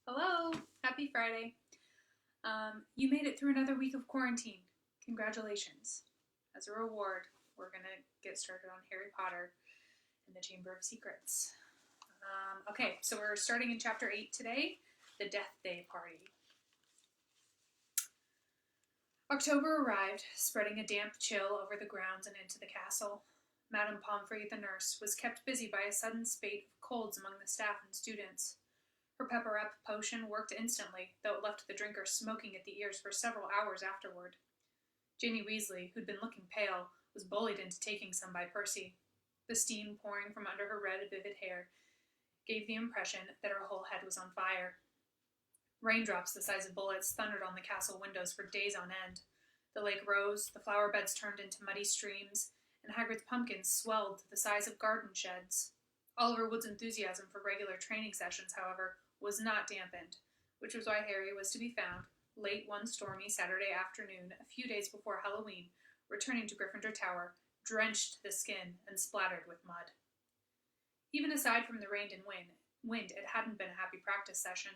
Hello, happy Friday. You made it through another week of quarantine. Congratulations. As a reward, we're going to get started on Harry Potter and the Chamber of Secrets. Okay, so we're starting in chapter 8 today, the Death Day Party. October arrived, spreading a damp chill over the grounds and into the castle. Madame Pomfrey, the nurse, was kept busy by a sudden spate of colds among the staff and students. Her pepper-up potion worked instantly, though it left the drinker smoking at the ears for several hours afterward. Ginny Weasley, who'd been looking pale, was bullied into taking some by Percy. The steam pouring from under her red, vivid hair gave the impression that her whole head was on fire. Raindrops the size of bullets thundered on the castle windows for days on end. The lake rose, the flower beds turned into muddy streams, and Hagrid's pumpkins swelled to the size of garden sheds. Oliver Wood's enthusiasm for regular training sessions, however, was not dampened, which was why Harry was to be found, late one stormy Saturday afternoon, a few days before Halloween, returning to Gryffindor Tower, drenched to the skin and splattered with mud. Even aside from the rain and wind, it hadn't been a happy practice session.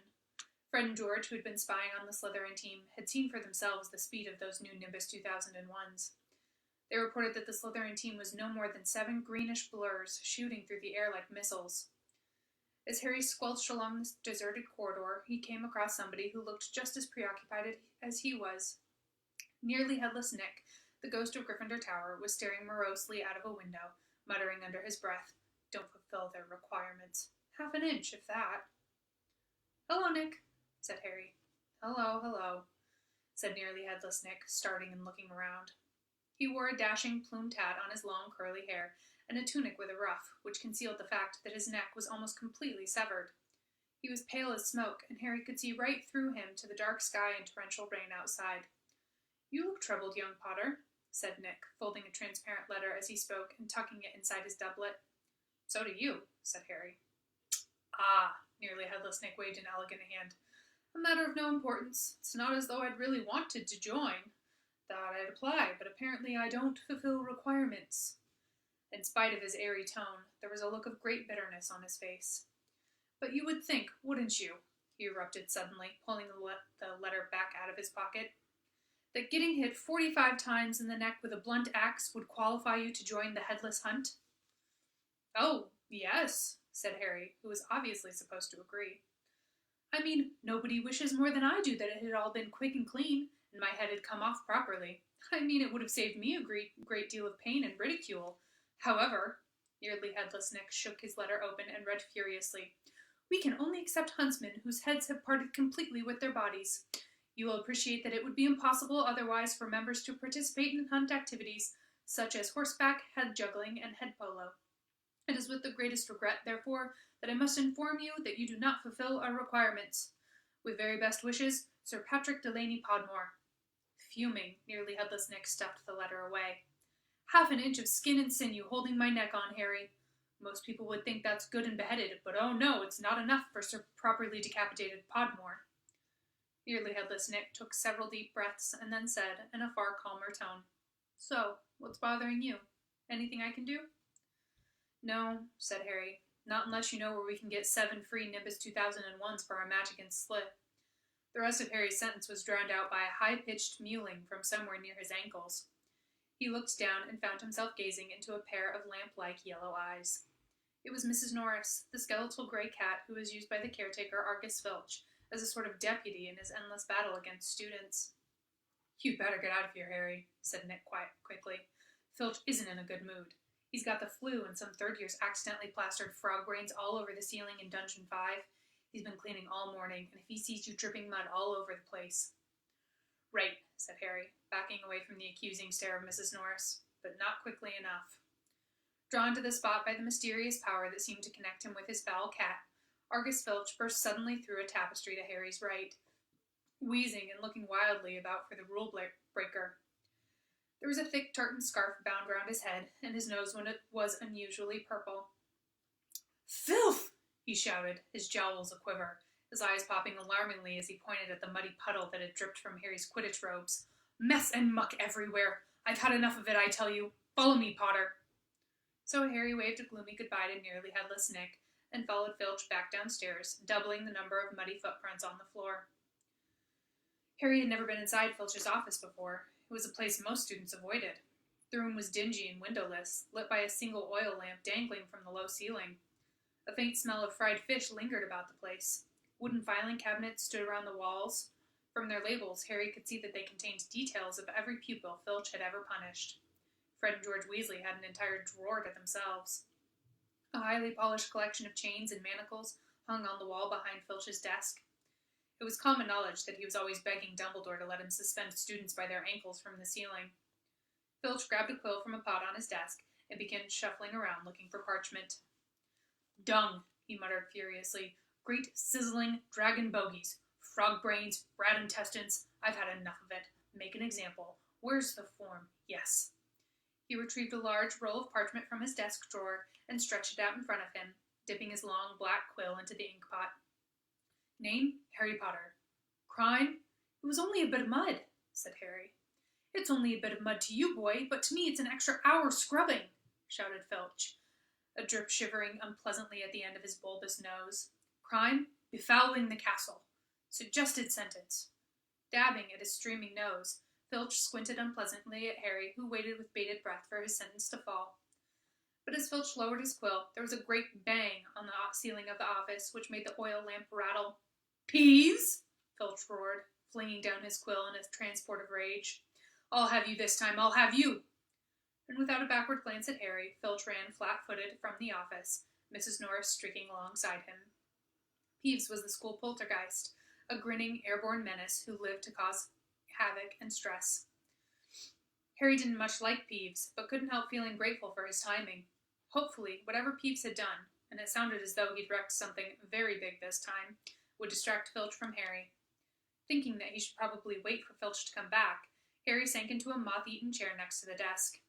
Fred and George, who had been spying on the Slytherin team, had seen for themselves the speed of those new Nimbus 2001s. They reported that the Slytherin team was no more than 7 greenish blurs shooting through the air like missiles. As Harry squelched along the deserted corridor, he came across somebody who looked just as preoccupied as he was. Nearly headless Nick, the ghost of Gryffindor Tower, was staring morosely out of a window, muttering under his breath, "Don't fulfill their requirements. Half an inch, if that." "Hello, Nick," said Harry. Hello, said nearly headless Nick, starting and looking around. He wore a dashing plumed hat on his long curly hair, and a tunic with a ruff, which concealed the fact that his neck was almost completely severed. He was pale as smoke, and Harry could see right through him to the dark sky and torrential rain outside. "You look troubled, young Potter," said Nick, folding a transparent letter as he spoke and tucking it inside his doublet. "So do you," said Harry. "Ah," nearly headless Nick waved an elegant hand. "A matter of no importance. It's not as though I'd really wanted to join. Thought I'd apply, but apparently I don't fulfill requirements." In spite of his airy tone, there was a look of great bitterness on his face. "But you would think, wouldn't you," he erupted suddenly, pulling the letter back out of his pocket, "that getting hit 45 times in the neck with a blunt axe would qualify you to join the Headless Hunt?" "Oh, yes," said Harry, who was obviously supposed to agree. "I mean, nobody wishes more than I do that it had all been quick and clean, and my head had come off properly. I mean, it would have saved me a great deal of pain and ridicule. However," nearly headless Nick shook his letter open and read furiously, "we can only accept huntsmen whose heads have parted completely with their bodies. You will appreciate that it would be impossible otherwise for members to participate in hunt activities such as horseback, head juggling, and head polo. It is with the greatest regret, therefore, that I must inform you that you do not fulfill our requirements. With very best wishes, Sir Patrick Delaney Podmore." Fuming, nearly headless Nick stuffed the letter away. "Half an inch of skin and sinew holding my neck on, Harry. Most people would think that's good and beheaded, but oh no, it's not enough for Sir Properly Decapitated Podmore." Nearly headless Nick took several deep breaths and then said, in a far calmer tone, "So, what's bothering you? Anything I can do?" "No," said Harry, "not unless you know where we can get 7 free Nimbus 2001s for our match against Slyth." The rest of Harry's sentence was drowned out by a high-pitched mewling from somewhere near his ankles. He looked down and found himself gazing into a pair of lamp-like yellow eyes. It was Mrs. Norris, the skeletal gray cat who was used by the caretaker Argus Filch as a sort of deputy in his endless battle against students. "You'd better get out of here, Harry," said Nick quickly. "Filch isn't in a good mood. He's got the flu, and some third years accidentally plastered frog brains all over the ceiling in Dungeon 5. He's been cleaning all morning, and if he sees you dripping mud all over the place—" "Right," said Harry, backing away from the accusing stare of Mrs. Norris, but not quickly enough. Drawn to the spot by the mysterious power that seemed to connect him with his foul cat, Argus Filch burst suddenly through a tapestry to Harry's right, wheezing and looking wildly about for the rule breaker. There was a thick tartan scarf bound round his head, and his nose was unusually purple. "Filth!" he shouted, his jowls a-quiver, his eyes popping alarmingly as he pointed at the muddy puddle that had dripped from Harry's Quidditch robes. "Mess and muck everywhere! I've had enough of it, I tell you! Follow me, Potter!" So Harry waved a gloomy goodbye to nearly headless Nick, and followed Filch back downstairs, doubling the number of muddy footprints on the floor. Harry had never been inside Filch's office before. It was a place most students avoided. The room was dingy and windowless, lit by a single oil lamp dangling from the low ceiling. A faint smell of fried fish lingered about the place. Wooden filing cabinets stood around the walls. From their labels, Harry could see that they contained details of every pupil Filch had ever punished. Fred and George Weasley had an entire drawer to themselves. A highly polished collection of chains and manacles hung on the wall behind Filch's desk. It was common knowledge that he was always begging Dumbledore to let him suspend students by their ankles from the ceiling. Filch grabbed a quill from a pot on his desk and began shuffling around looking for parchment. "Dung," he muttered furiously. "Great sizzling dragon bogies. Frog brains, rat intestines. I've had enough of it. Make an example. Where's the form? Yes." He retrieved a large roll of parchment from his desk drawer and stretched it out in front of him, dipping his long black quill into the ink pot. "Name, Harry Potter. Crime? It was only a bit of mud," said Harry. "It's only a bit of mud to you, boy, but to me it's an extra hour scrubbing," shouted Filch, a drip shivering unpleasantly at the end of his bulbous nose. "Crime? Befouling the castle. Suggested sentence." Dabbing at his streaming nose, Filch squinted unpleasantly at Harry, who waited with bated breath for his sentence to fall. But as Filch lowered his quill, there was a great bang on the ceiling of the office, which made the oil lamp rattle. "Peeves!" Filch roared, flinging down his quill in a transport of rage. "I'll have you this time, I'll have you!" And without a backward glance at Harry, Filch ran flat-footed from the office, Mrs. Norris streaking alongside him. Peeves was the school poltergeist, a grinning, airborne menace who lived to cause havoc and stress. Harry didn't much like Peeves, but couldn't help feeling grateful for his timing. Hopefully, whatever Peeves had done, and it sounded as though he'd wrecked something very big this time, would distract Filch from Harry. Thinking that he should probably wait for Filch to come back, Harry sank into a moth-eaten chair next to the desk.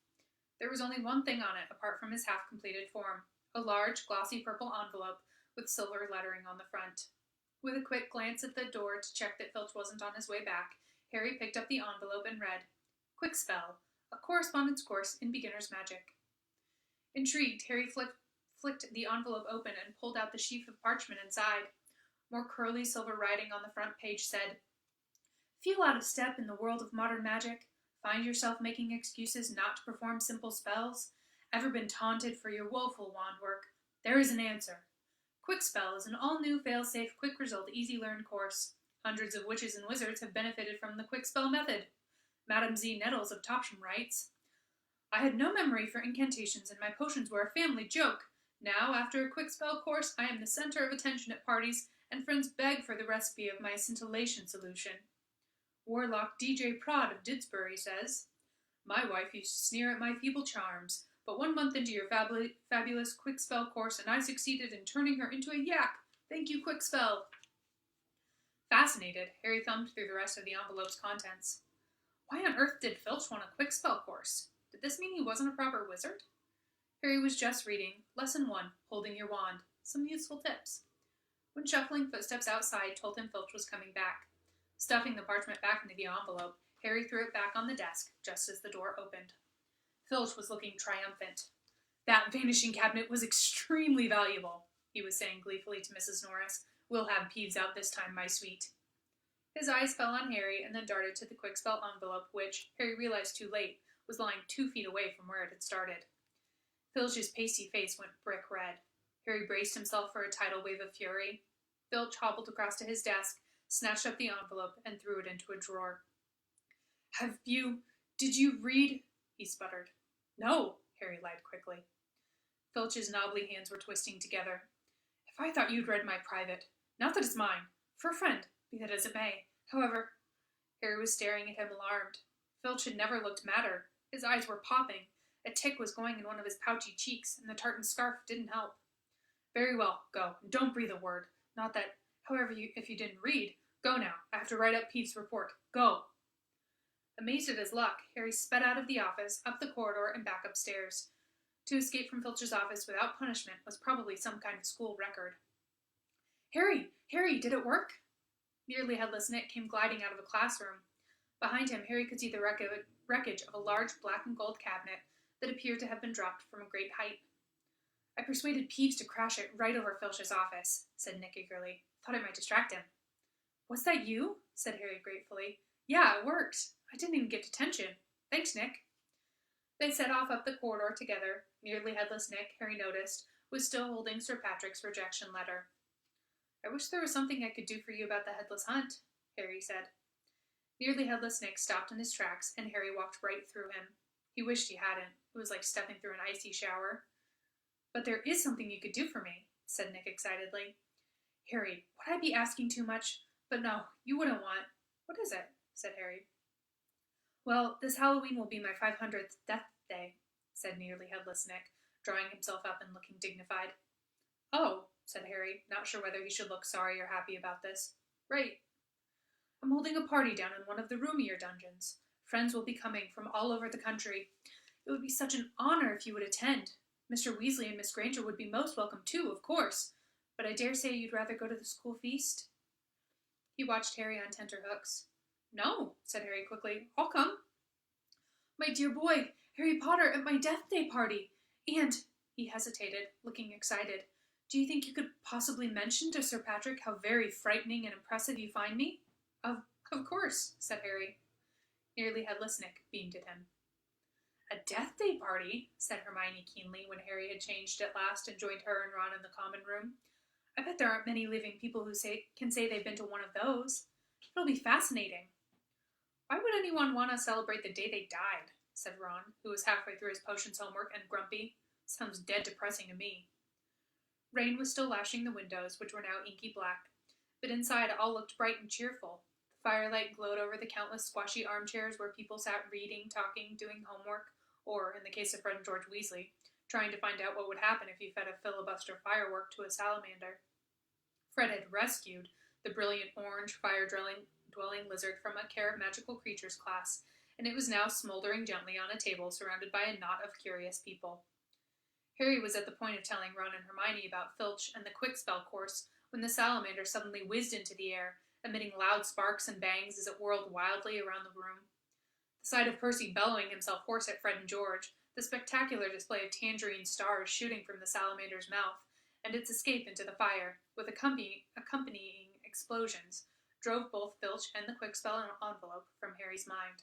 There was only one thing on it apart from his half-completed form, a large, glossy purple envelope with silver lettering on the front. With a quick glance at the door to check that Filch wasn't on his way back, Harry picked up the envelope and read, "Quick Spell, a correspondence course in beginner's magic." Intrigued, Harry flicked the envelope open and pulled out the sheaf of parchment inside. More curly silver writing on the front page said, "Feel out of step in the world of modern magic? Find yourself making excuses not to perform simple spells? Ever been taunted for your woeful wand work? There is an answer. Quick Spell is an all-new, fail-safe, quick-result, easy-learn course. Hundreds of witches and wizards have benefited from the Quick Spell method. Madame Z. Nettles of Topsham writes, "I had no memory for incantations, and my potions were a family joke. Now, after a Quick Spell course, I am the center of attention at parties, and friends beg for the recipe of my scintillation solution." Warlock D.J. Prod of Didsbury says, "My wife used to sneer at my feeble charms, but 1 month into your fabulous Quick Spell course, and I succeeded in turning her into a yak. Thank you, Quick Spell." Fascinated, Harry thumbed through the rest of the envelope's contents. Why on earth did Filch want a Quick Spell course? Did this mean he wasn't a proper wizard? Harry was just reading Lesson 1, Holding Your Wand. Some useful tips. When shuffling footsteps outside told him Filch was coming back. Stuffing the parchment back into the envelope, Harry threw it back on the desk just as the door opened. Filch was looking triumphant. "That vanishing cabinet was extremely valuable," he was saying gleefully to Mrs. Norris. "We'll have Peeves out this time, my sweet." His eyes fell on Harry and then darted to the Quick Spell envelope, which, Harry realized too late, was lying 2 feet away from where it had started. Filch's pasty face went brick red. Harry braced himself for a tidal wave of fury. Filch hobbled across to his desk, snatched up the envelope, and threw it into a drawer. Did you read?" he sputtered. "No," Harry lied quickly. Filch's knobbly hands were twisting together. "If I thought you'd read my private, not that it's mine, for a friend, be that as it may. However," Harry was staring at him alarmed. Filch had never looked madder. His eyes were popping. A tick was going in one of his pouchy cheeks, and the tartan scarf didn't help. "Very well, go, and don't breathe a word. Not that, however, if you didn't read, go now. I have to write up Peeves' report. Go." Amazed at his luck, Harry sped out of the office, up the corridor, and back upstairs. To escape from Filch's office without punishment was probably some kind of school record. Harry, did it work?" Nearly headless Nick came gliding out of a classroom. Behind him, Harry could see the wreckage of a large black and gold cabinet that appeared to have been dropped from a great height. I persuaded Peeves to crash it right over Filch's office, said Nick eagerly. Thought it might distract him. Was that you? Said Harry gratefully. Yeah, it worked. I didn't even get detention. Thanks, Nick. They set off up the corridor together. Nearly headless Nick, Harry noticed, was still holding Sir Patrick's rejection letter. I wish there was something I could do for you about the headless hunt, Harry said. Nearly headless Nick stopped in his tracks, and Harry walked right through him. He wished he hadn't. It was like stepping through an icy shower. But there is something you could do for me, said Nick excitedly. Harry, would I be asking too much? But no, you wouldn't want. What is it? Said Harry. Well, this Halloween will be my 500th death day, said Nearly Headless Nick, drawing himself up and looking dignified. Oh, said Harry, not sure whether he should look sorry or happy about this. Right. I'm holding a party down in one of the roomier dungeons. Friends will be coming from all over the country. It would be such an honor if you would attend. Mr. Weasley and Miss Granger would be most welcome too, of course. But I dare say you'd rather go to the school feast? He watched Harry on tenterhooks. No, said Harry quickly. I'll come. My dear boy, Harry Potter at my death day party. And, he hesitated, looking excited, do you think you could possibly mention to Sir Patrick how very frightening and impressive you find me? Of course, said Harry. Nearly Headless Nick beamed at him. A death day party, said Hermione keenly when Harry had changed at last and joined her and Ron in the common room. I bet there aren't many living people who can say they've been to one of those. It'll be fascinating. Why would anyone want to celebrate the day they died? Said Ron, who was halfway through his potions homework and grumpy. Sounds dead depressing to me. Rain was still lashing the windows, which were now inky black, but inside all looked bright and cheerful. The firelight glowed over the countless squashy armchairs where people sat reading, talking, doing homework, or, in the case of Fred and George Weasley, trying to find out what would happen if you fed a filibuster firework to a salamander. Fred had rescued the brilliant orange fire-dwelling lizard from a Care of Magical Creatures class, and it was now smoldering gently on a table surrounded by a knot of curious people. Harry was at the point of telling Ron and Hermione about Filch and the Quickspell course when the salamander suddenly whizzed into the air, emitting loud sparks and bangs as it whirled wildly around the room. The sight of Percy bellowing himself hoarse at Fred and George, the spectacular display of tangerine stars shooting from the salamander's mouth, and its escape into the fire, with accompanying explosions, drove both Filch and the Quickspell envelope from Harry's mind.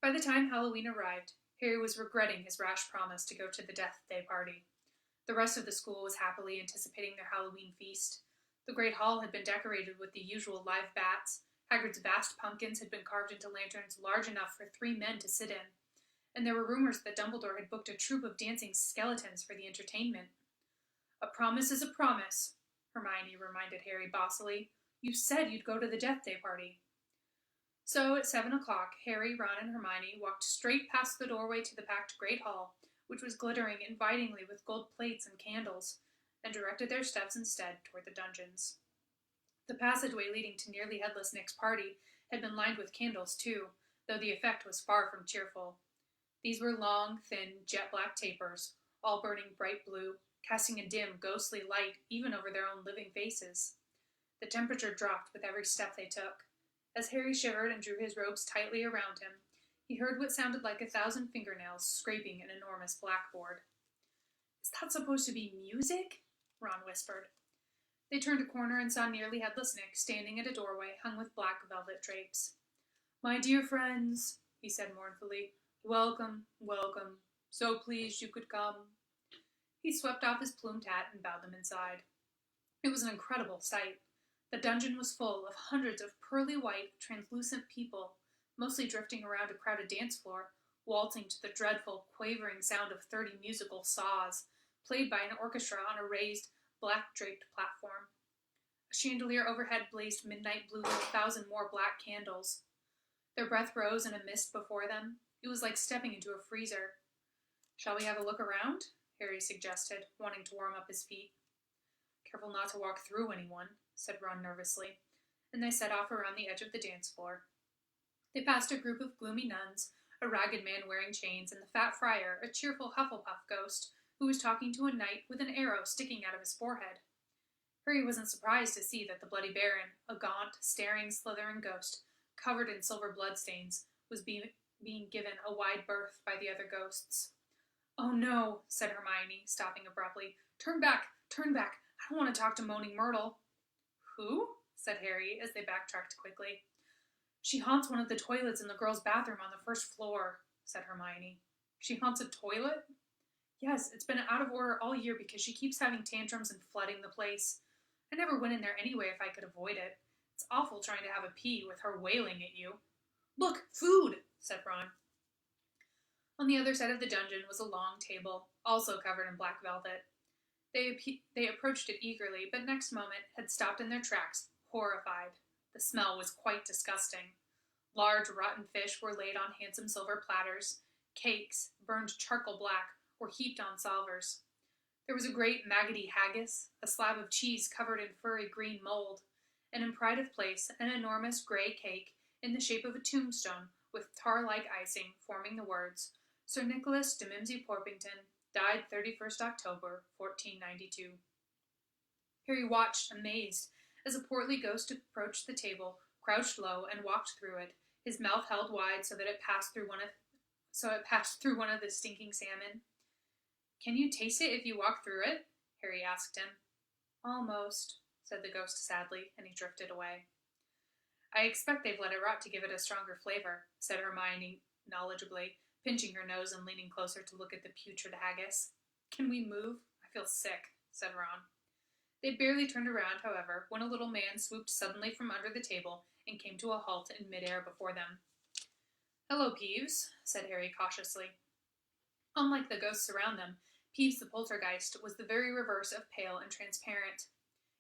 By the time Halloween arrived, Harry was regretting his rash promise to go to the Death Day party. The rest of the school was happily anticipating their Halloween feast. The great hall had been decorated with the usual live bats. Hagrid's vast pumpkins had been carved into lanterns large enough for 3 men to sit in, and there were rumors that Dumbledore had booked a troupe of dancing skeletons for the entertainment. A promise is a promise, Hermione reminded Harry bossily. You said you'd go to the Death Day party. So, at 7 o'clock, Harry, Ron, and Hermione walked straight past the doorway to the packed Great Hall, which was glittering invitingly with gold plates and candles, and directed their steps instead toward the dungeons. The passageway leading to Nearly Headless Nick's party had been lined with candles, too, though the effect was far from cheerful. These were long, thin, jet-black tapers, all burning bright blue, casting a dim, ghostly light even over their own living faces. The temperature dropped with every step they took. As Harry shivered and drew his robes tightly around him, he heard what sounded like 1,000 fingernails scraping an enormous blackboard. Is that supposed to be music? Ron whispered. They turned a corner and saw Nearly Headless Nick standing at a doorway hung with black velvet drapes. My dear friends, he said mournfully, welcome, welcome. So pleased you could come. He swept off his plumed hat and bowed them inside. It was an incredible sight. The dungeon was full of hundreds of pearly white, translucent people, mostly drifting around a crowded dance floor, waltzing to the dreadful, quavering sound of 30 musical saws, played by an orchestra on a raised, black-draped platform. A chandelier overhead blazed midnight blue with 1,000 more black candles. Their breath rose in a mist before them. It was like stepping into a freezer. Shall we have a look around? Harry suggested, wanting to warm up his feet. Careful not to walk through anyone, said Ron nervously, and they set off around the edge of the dance floor. They passed a group of gloomy nuns, a ragged man wearing chains, and the fat friar, a cheerful Hufflepuff ghost, who was talking to a knight with an arrow sticking out of his forehead. Harry wasn't surprised to see that the Bloody Baron, a gaunt, staring Slytherin ghost, covered in silver bloodstains, was being given a wide berth by the other ghosts. Oh no, said Hermione, stopping abruptly. Turn back, turn back. I don't want to talk to Moaning Myrtle. Who? Said Harry as they backtracked quickly. She haunts one of the toilets in the girls' bathroom on the first floor, said Hermione. She haunts a toilet? Yes, it's been out of order all year because she keeps having tantrums and flooding the place. I never went in there anyway if I could avoid it. It's awful trying to have a pee with her wailing at you. Look, food, said Ron. On the other side of the dungeon was a long table, also covered in black velvet. They approached it eagerly, but next moment had stopped in their tracks, horrified. The smell was quite disgusting. Large rotten fish were laid on handsome silver platters. Cakes, burned charcoal black, were heaped on salvers. There was a great maggoty haggis, a slab of cheese covered in furry green mold, and in pride of place an enormous grey cake in the shape of a tombstone with tar-like icing forming the words, Sir Nicholas de Mimsy-Porpington, died 31st October, 1492. Harry watched, amazed, as a portly ghost approached the table, crouched low, and walked through it, his mouth held wide so it passed through one of the stinking salmon. Can you taste it if you walk through it? Harry asked him. Almost, said the ghost sadly, and he drifted away. I expect they've let it rot to give it a stronger flavor, said Hermione knowledgeably, pinching her nose and leaning closer to look at the putrid haggis. Can we move? I feel sick, said Ron. They barely turned around, however, when a little man swooped suddenly from under the table and came to a halt in midair before them. Hello, Peeves, said Harry cautiously. Unlike the ghosts around them, Peeves the poltergeist was the very reverse of pale and transparent.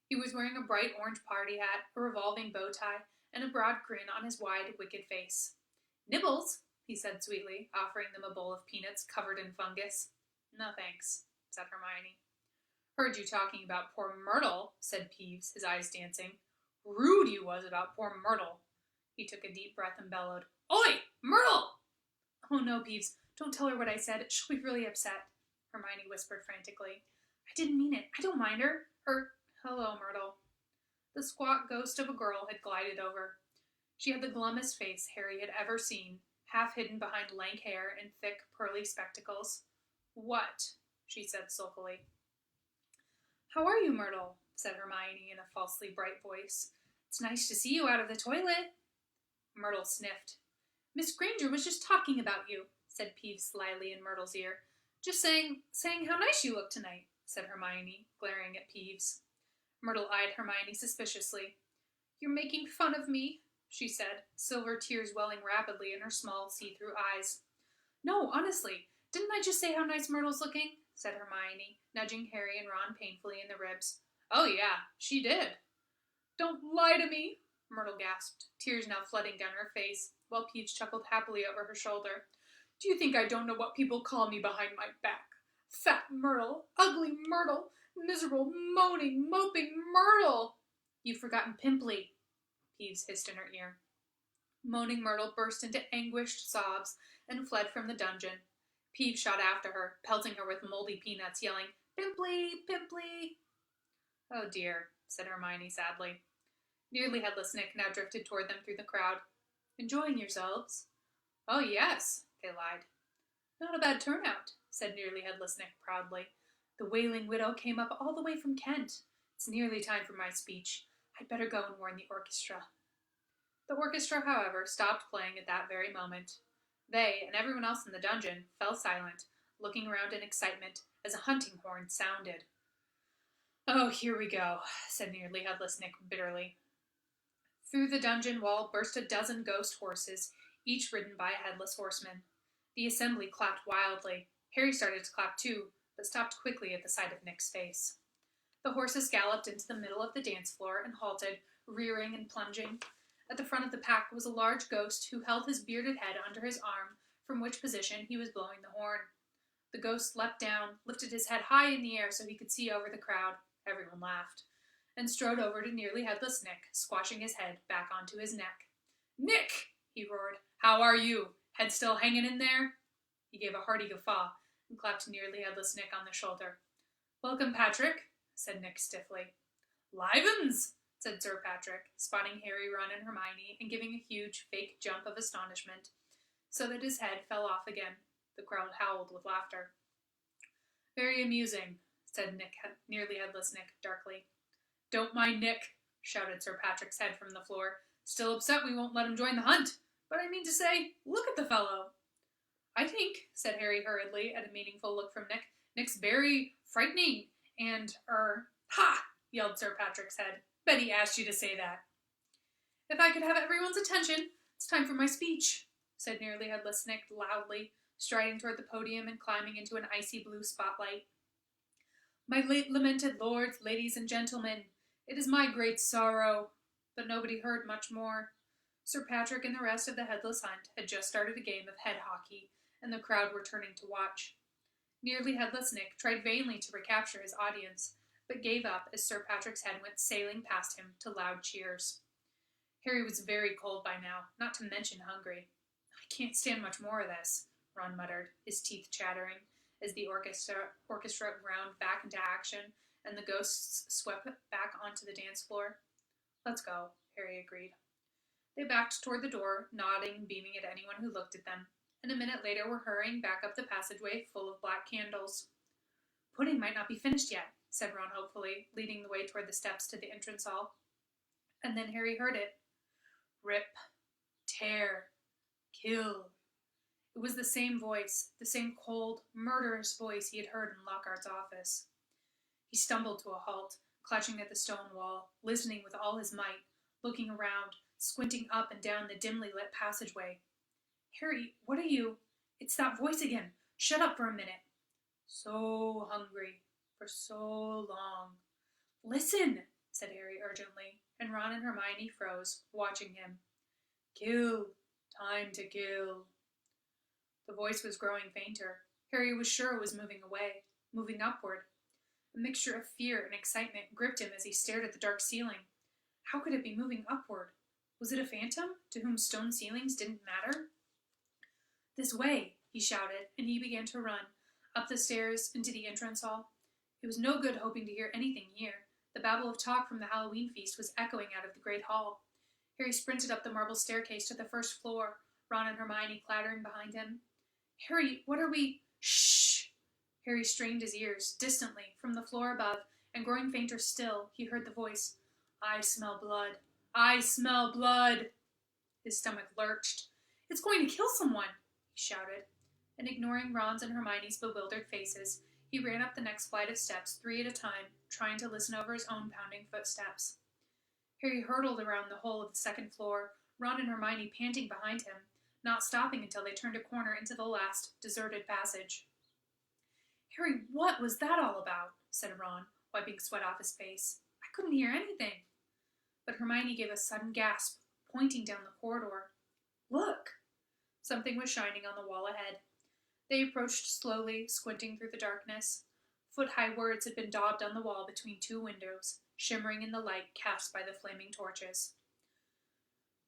He was wearing a bright orange party hat, a revolving bow tie, and a broad grin on his wide, wicked face. Nibbles, he said sweetly, offering them a bowl of peanuts covered in fungus. No thanks, said Hermione. Heard you talking about poor Myrtle, said Peeves, his eyes dancing. Rude you was about poor Myrtle. He took a deep breath and bellowed, Oi, Myrtle! Oh no, Peeves, don't tell her what I said. She'll be really upset, Hermione whispered frantically. I didn't mean it. I don't mind her. Hello, Myrtle. The squat ghost of a girl had glided over. She had the glummest face Harry had ever seen, half hidden behind lank hair and thick, pearly spectacles. What? She said sulkily. How are you, Myrtle? Said Hermione in a falsely bright voice. It's nice to see you out of the toilet. Myrtle sniffed. Miss Granger was just talking about you, said Peeves slyly in Myrtle's ear. Just saying how nice you look tonight, said Hermione, glaring at Peeves. Myrtle eyed Hermione suspiciously. You're making fun of me, she said, silver tears welling rapidly in her small, see-through eyes. No, honestly, didn't I just say how nice Myrtle's looking? Said Hermione, nudging Harry and Ron painfully in the ribs. Oh, yeah, she did. Don't lie to me, Myrtle gasped, tears now flooding down her face, while Peeves chuckled happily over her shoulder. Do you think I don't know what people call me behind my back? Fat Myrtle, ugly Myrtle, miserable, moaning, moping Myrtle! You've forgotten Pimply, Peeves hissed in her ear. Moaning Myrtle burst into anguished sobs and fled from the dungeon. Peeves shot after her, pelting her with moldy peanuts, yelling, Pimply, Pimply! Oh dear, said Hermione sadly. Nearly Headless Nick now drifted toward them through the crowd. Enjoying yourselves? Oh yes, they lied. Not a bad turnout, said Nearly Headless Nick proudly. The Wailing Widow came up all the way from Kent. It's nearly time for my speech. I'd better go and warn the orchestra. The orchestra, however, stopped playing at that very moment. They, and everyone else in the dungeon, fell silent, looking around in excitement as a hunting horn sounded. Oh, here we go, said Nearly Headless Nick bitterly. Through the dungeon wall burst a dozen ghost horses, each ridden by a headless horseman. The assembly clapped wildly. Harry started to clap too, but stopped quickly at the sight of Nick's face. The horses galloped into the middle of the dance floor and halted, rearing and plunging. At the front of the pack was a large ghost who held his bearded head under his arm, from which position he was blowing the horn. The ghost leapt down, lifted his head high in the air so he could see over the crowd. Everyone laughed. And strode over to Nearly Headless Nick, squashing his head back onto his neck. Nick! He roared. How are you? Head still hanging in there? He gave a hearty guffaw and clapped Nearly Headless Nick on the shoulder. Welcome, Patrick, said Nick stiffly. Livens! Said Sir Patrick, spotting Harry, Ron, and Hermione, and giving a huge, fake jump of astonishment, so that his head fell off again. The crowd howled with laughter. Very amusing, said nearly headless Nick, darkly. Don't mind Nick, shouted Sir Patrick's head from the floor. Still upset we won't let him join the hunt. But I mean to say, look at the fellow. I think, said Harry hurriedly, at a meaningful look from Nick, Nick's very frightening, and, ha! Yelled Sir Patrick's head. Betty asked you to say that. If I could have everyone's attention, it's time for my speech, said nearly headless Nick loudly, striding toward the podium and climbing into an icy blue spotlight. My late lamented lords, ladies, and gentlemen, it is my great sorrow. But nobody heard much more. Sir Patrick and the rest of the headless hunt had just started a game of head hockey, and the crowd were turning to watch. Nearly headless Nick tried vainly to recapture his audience, but gave up as Sir Patrick's head went sailing past him to loud cheers. Harry was very cold by now, not to mention hungry. I can't stand much more of this, Ron muttered, his teeth chattering, as the orchestra ground back into action and the ghosts swept back onto the dance floor. Let's go, Harry agreed. They backed toward the door, nodding and beaming at anyone who looked at them, and a minute later were hurrying back up the passageway full of black candles. Pudding might not be finished yet, said Ron hopefully, leading the way toward the steps to the entrance hall. And then Harry heard it. Rip, tear, kill. It was the same voice, the same cold, murderous voice he had heard in Lockhart's office. He stumbled to a halt, clutching at the stone wall, listening with all his might, looking around, squinting up and down the dimly lit passageway. Harry, what are you? It's that voice again. Shut up for a minute. So hungry. For so long. Listen, said Harry urgently, and Ron and Hermione froze, watching him. Kill. Time to kill. The voice was growing fainter. Harry was sure it was moving away, moving upward. A mixture of fear and excitement gripped him as he stared at the dark ceiling. How could it be moving upward? Was it a phantom, to whom stone ceilings didn't matter? This way, he shouted, and he began to run, up the stairs into the entrance hall. It was no good hoping to hear anything here. The babble of talk from the Halloween feast was echoing out of the great hall. Harry sprinted up the marble staircase to the first floor, Ron and Hermione clattering behind him. Harry, what are we? Shh! Harry strained his ears, distantly, from the floor above, and growing fainter still, he heard the voice. I smell blood. I smell blood! His stomach lurched. It's going to kill someone, he shouted, and ignoring Ron's and Hermione's bewildered faces, he ran up the next flight of steps 3 at a time, trying to listen over his own pounding footsteps. Harry hurtled around the whole of the second floor, Ron and Hermione panting behind him, not stopping until they turned a corner into the last, deserted passage. Harry, what was that all about? Said Ron, wiping sweat off his face. I couldn't hear anything. But Hermione gave a sudden gasp, pointing down the corridor. Look! Something was shining on the wall ahead. They approached slowly, squinting through the darkness. Foot-high words had been daubed on the wall between 2 windows, shimmering in the light cast by the flaming torches.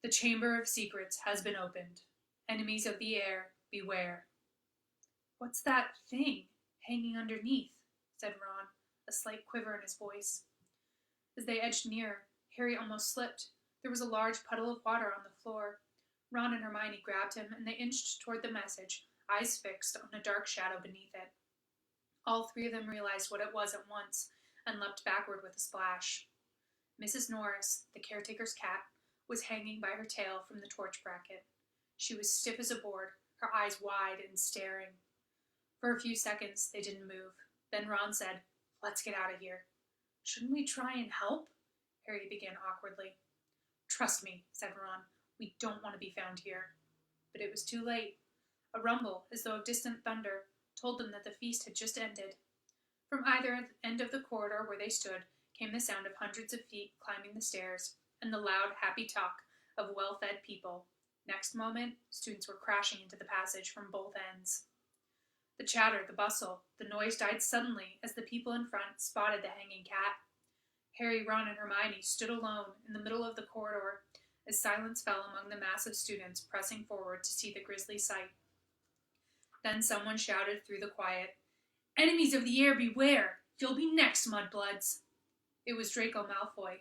The Chamber of Secrets has been opened. Enemies of the air, beware. What's that thing hanging underneath? Said Ron, a slight quiver in his voice. As they edged nearer, Harry almost slipped. There was a large puddle of water on the floor. Ron and Hermione grabbed him, and they inched toward the message, eyes fixed on a dark shadow beneath it. All 3 of them realized what it was at once, and leapt backward with a splash. Mrs. Norris, the caretaker's cat, was hanging by her tail from the torch bracket. She was stiff as a board, her eyes wide and staring. For a few seconds, they didn't move. Then Ron said, Let's get out of here. Shouldn't we try and help? Harry began awkwardly. Trust me, said Ron. We don't want to be found here. But it was too late. A rumble, as though of distant thunder, told them that the feast had just ended. From either end of the corridor where they stood came the sound of hundreds of feet climbing the stairs, and the loud, happy talk of well-fed people. Next moment, students were crashing into the passage from both ends. The chatter, the bustle, the noise died suddenly as the people in front spotted the hanging cat. Harry, Ron, and Hermione stood alone in the middle of the corridor as silence fell among the mass of students pressing forward to see the grisly sight. Then someone shouted through the quiet, Enemies of the air, beware! You'll be next, mudbloods! It was Draco Malfoy.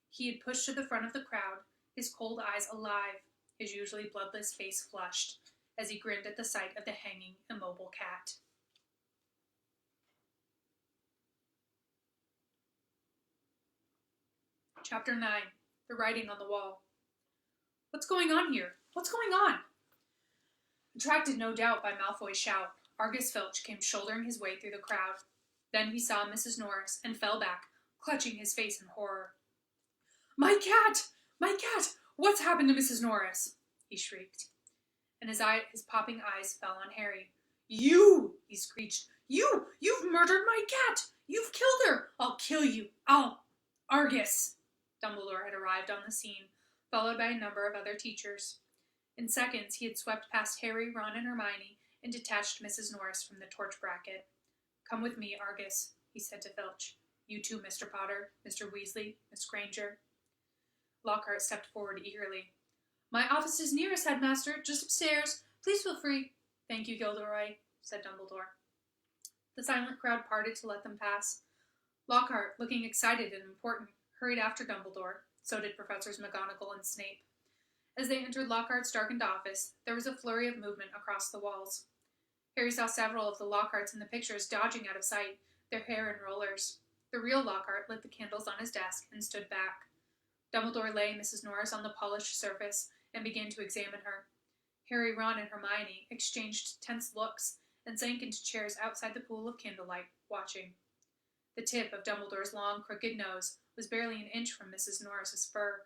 He had pushed to the front of the crowd, his cold eyes alive, his usually bloodless face flushed, as he grinned at the sight of the hanging, immobile cat. Chapter 9. The Writing on the Wall. What's going on here? What's going on? Attracted no doubt by Malfoy's shout, Argus Filch came shouldering his way through the crowd. Then he saw Mrs. Norris and fell back, clutching his face in horror. "My cat! My cat! What's happened to Mrs. Norris?" he shrieked. And his popping eyes fell on Harry. "You!" he screeched. You've murdered my cat! You've killed her! I'll kill you! Argus!" Dumbledore had arrived on the scene, followed by a number of other teachers. In seconds, he had swept past Harry, Ron, and Hermione and detached Mrs. Norris from the torch bracket. "Come with me, Argus," he said to Filch. "You too, Mr. Potter, Mr. Weasley, Miss Granger." Lockhart stepped forward eagerly. "My office is nearest, Headmaster, just upstairs. Please feel free." "Thank you, Gilderoy," said Dumbledore. The silent crowd parted to let them pass. Lockhart, looking excited and important, hurried after Dumbledore. So did Professors McGonagall and Snape. As they entered Lockhart's darkened office, there was a flurry of movement across the walls. Harry saw several of the Lockharts in the pictures dodging out of sight, their hair in rollers. The real Lockhart lit the candles on his desk and stood back. Dumbledore lay Mrs. Norris on the polished surface and began to examine her. Harry, Ron, and Hermione exchanged tense looks and sank into chairs outside the pool of candlelight, watching. The tip of Dumbledore's long, crooked nose was barely an inch from Mrs. Norris's fur.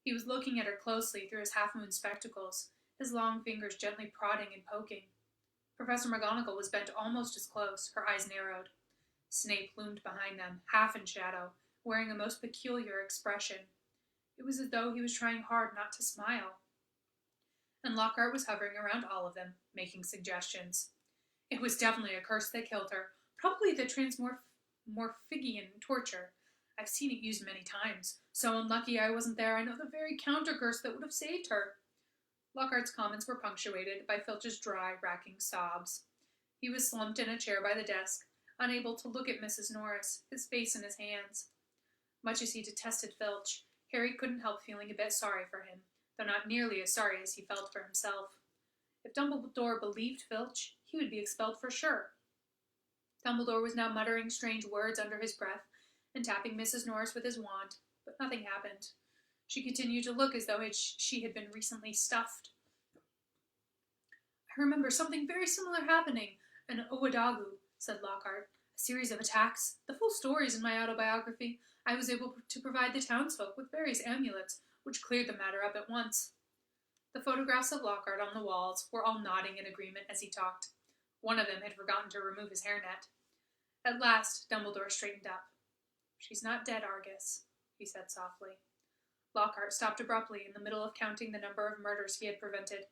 He was looking at her closely through his half-moon spectacles, his long fingers gently prodding and poking. Professor McGonagall was bent almost as close, her eyes narrowed. Snape loomed behind them, half in shadow, wearing a most peculiar expression. It was as though he was trying hard not to smile. And Lockhart was hovering around all of them, making suggestions. "It was definitely a curse that killed her, probably the Transmorphigian torture. I've seen it used many times. So unlucky I wasn't there, I know the very counter-curse that would have saved her." Lockhart's comments were punctuated by Filch's dry, racking sobs. He was slumped in a chair by the desk, unable to look at Mrs. Norris, his face in his hands. Much as he detested Filch, Harry couldn't help feeling a bit sorry for him, though not nearly as sorry as he felt for himself. If Dumbledore believed Filch, he would be expelled for sure. Dumbledore was now muttering strange words under his breath and tapping Mrs. Norris with his wand, but nothing happened. She continued to look as though she had been recently stuffed. "I remember something very similar happening in Owadagu," said Lockhart. "A series of attacks. The full story is in my autobiography. I was able to provide the townsfolk with various amulets, which cleared the matter up at once." The photographs of Lockhart on the walls were all nodding in agreement as he talked. One of them had forgotten to remove his hairnet. At last, Dumbledore straightened up. "She's not dead, Argus," he said softly. Lockhart stopped abruptly in the middle of counting the number of murders he had prevented.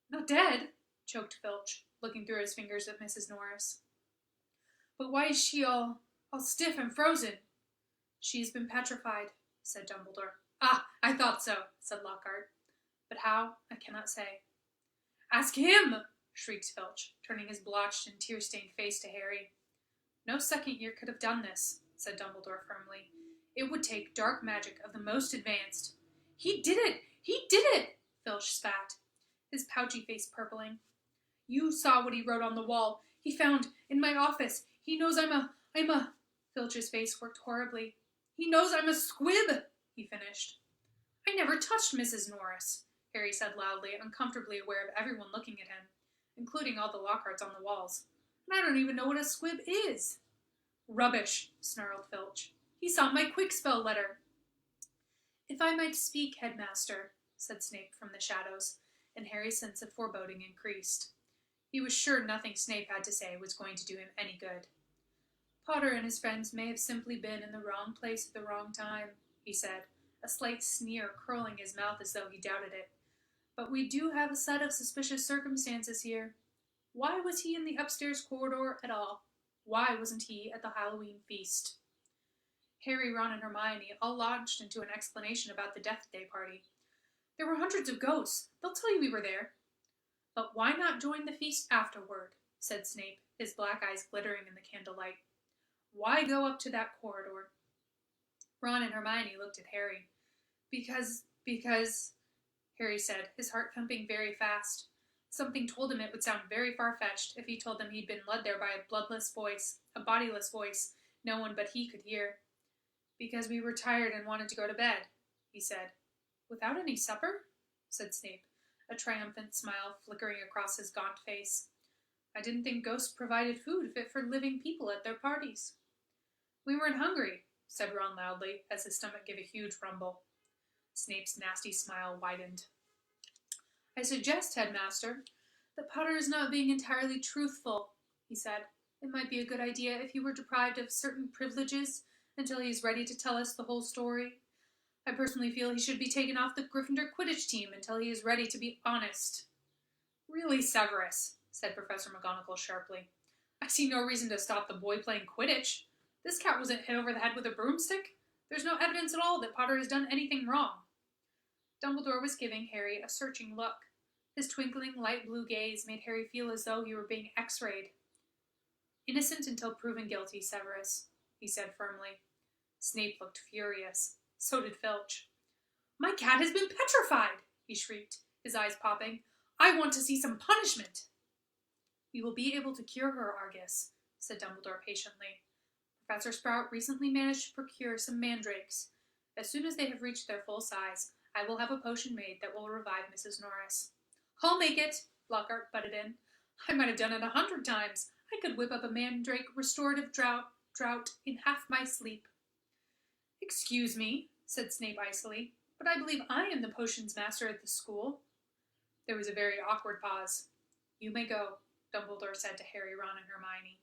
"Not dead?" choked Filch, looking through his fingers at Mrs. Norris. "But why is she all stiff and frozen?" "She has been petrified," said Dumbledore. "Ah, I thought so," said Lockhart. "But how, I cannot say." "Ask him!" shrieked Filch, turning his blotched and tear-stained face to Harry. "No second year could have done this," said Dumbledore firmly. "It would take dark magic of the most advanced." "He did it! He did it!" Filch spat, his pouchy face purpling. "You saw what he wrote on the wall. He found in my office. He knows I'm a... Filch's face worked horribly. "He knows I'm a squib," he finished. "I never touched Mrs. Norris," Harry said loudly, uncomfortably aware of everyone looking at him, including all the Lockharts on the walls. "And I don't even know what a squib is." "Rubbish," snarled Filch. "He saw my quick-spell letter." "If I might speak, Headmaster," said Snape from the shadows, and Harry's sense of foreboding increased. He was sure nothing Snape had to say was going to do him any good. "Potter and his friends may have simply been in the wrong place at the wrong time," he said, a slight sneer curling his mouth as though he doubted it. "But we do have a set of suspicious circumstances here. Why was he in the upstairs corridor at all? Why wasn't he at the Halloween feast?" Harry, Ron, and Hermione all launched into an explanation about the Death Day party. "There were hundreds of ghosts. They'll tell you we were there." "But why not join the feast afterward?" said Snape, his black eyes glittering in the candlelight. "Why go up to that corridor?" Ron and Hermione looked at Harry. Because, Harry said, his heart thumping very fast. Something told him it would sound very far-fetched if he told them he'd been led there by a bloodless voice, a bodiless voice, no one but he could hear. Because we were tired and wanted to go to bed, he said. Without any supper? Said Snape, a triumphant smile flickering across his gaunt face. I didn't think ghosts provided food fit for living people at their parties. We weren't hungry, said Ron loudly, as his stomach gave a huge rumble. Snape's nasty smile widened. I suggest, Headmaster, that Potter is not being entirely truthful, he said. It might be a good idea if he were deprived of certain privileges until he is ready to tell us the whole story. I personally feel he should be taken off the Gryffindor Quidditch team until he is ready to be honest. Really, Severus, said Professor McGonagall sharply. I see no reason to stop the boy playing Quidditch. This cat wasn't hit over the head with a broomstick. There's no evidence at all that Potter has done anything wrong. Dumbledore was giving Harry a searching look. His twinkling light blue gaze made Harry feel as though he were being x-rayed. Innocent until proven guilty, Severus, he said firmly. Snape looked furious. So did Filch. My cat has been petrified, he shrieked, his eyes popping. I want to see some punishment. We will be able to cure her, Argus, said Dumbledore patiently. Professor Sprout recently managed to procure some mandrakes. As soon as they have reached their full size, I will have a potion made that will revive Mrs. Norris. I'll make it, Lockhart butted in. I might have done it 100 times. I could whip up a mandrake restorative drought in half my sleep. Excuse me, said Snape icily, but I believe I am the potions master at the school. There was a very awkward pause. You may go, Dumbledore said to Harry, Ron, and Hermione.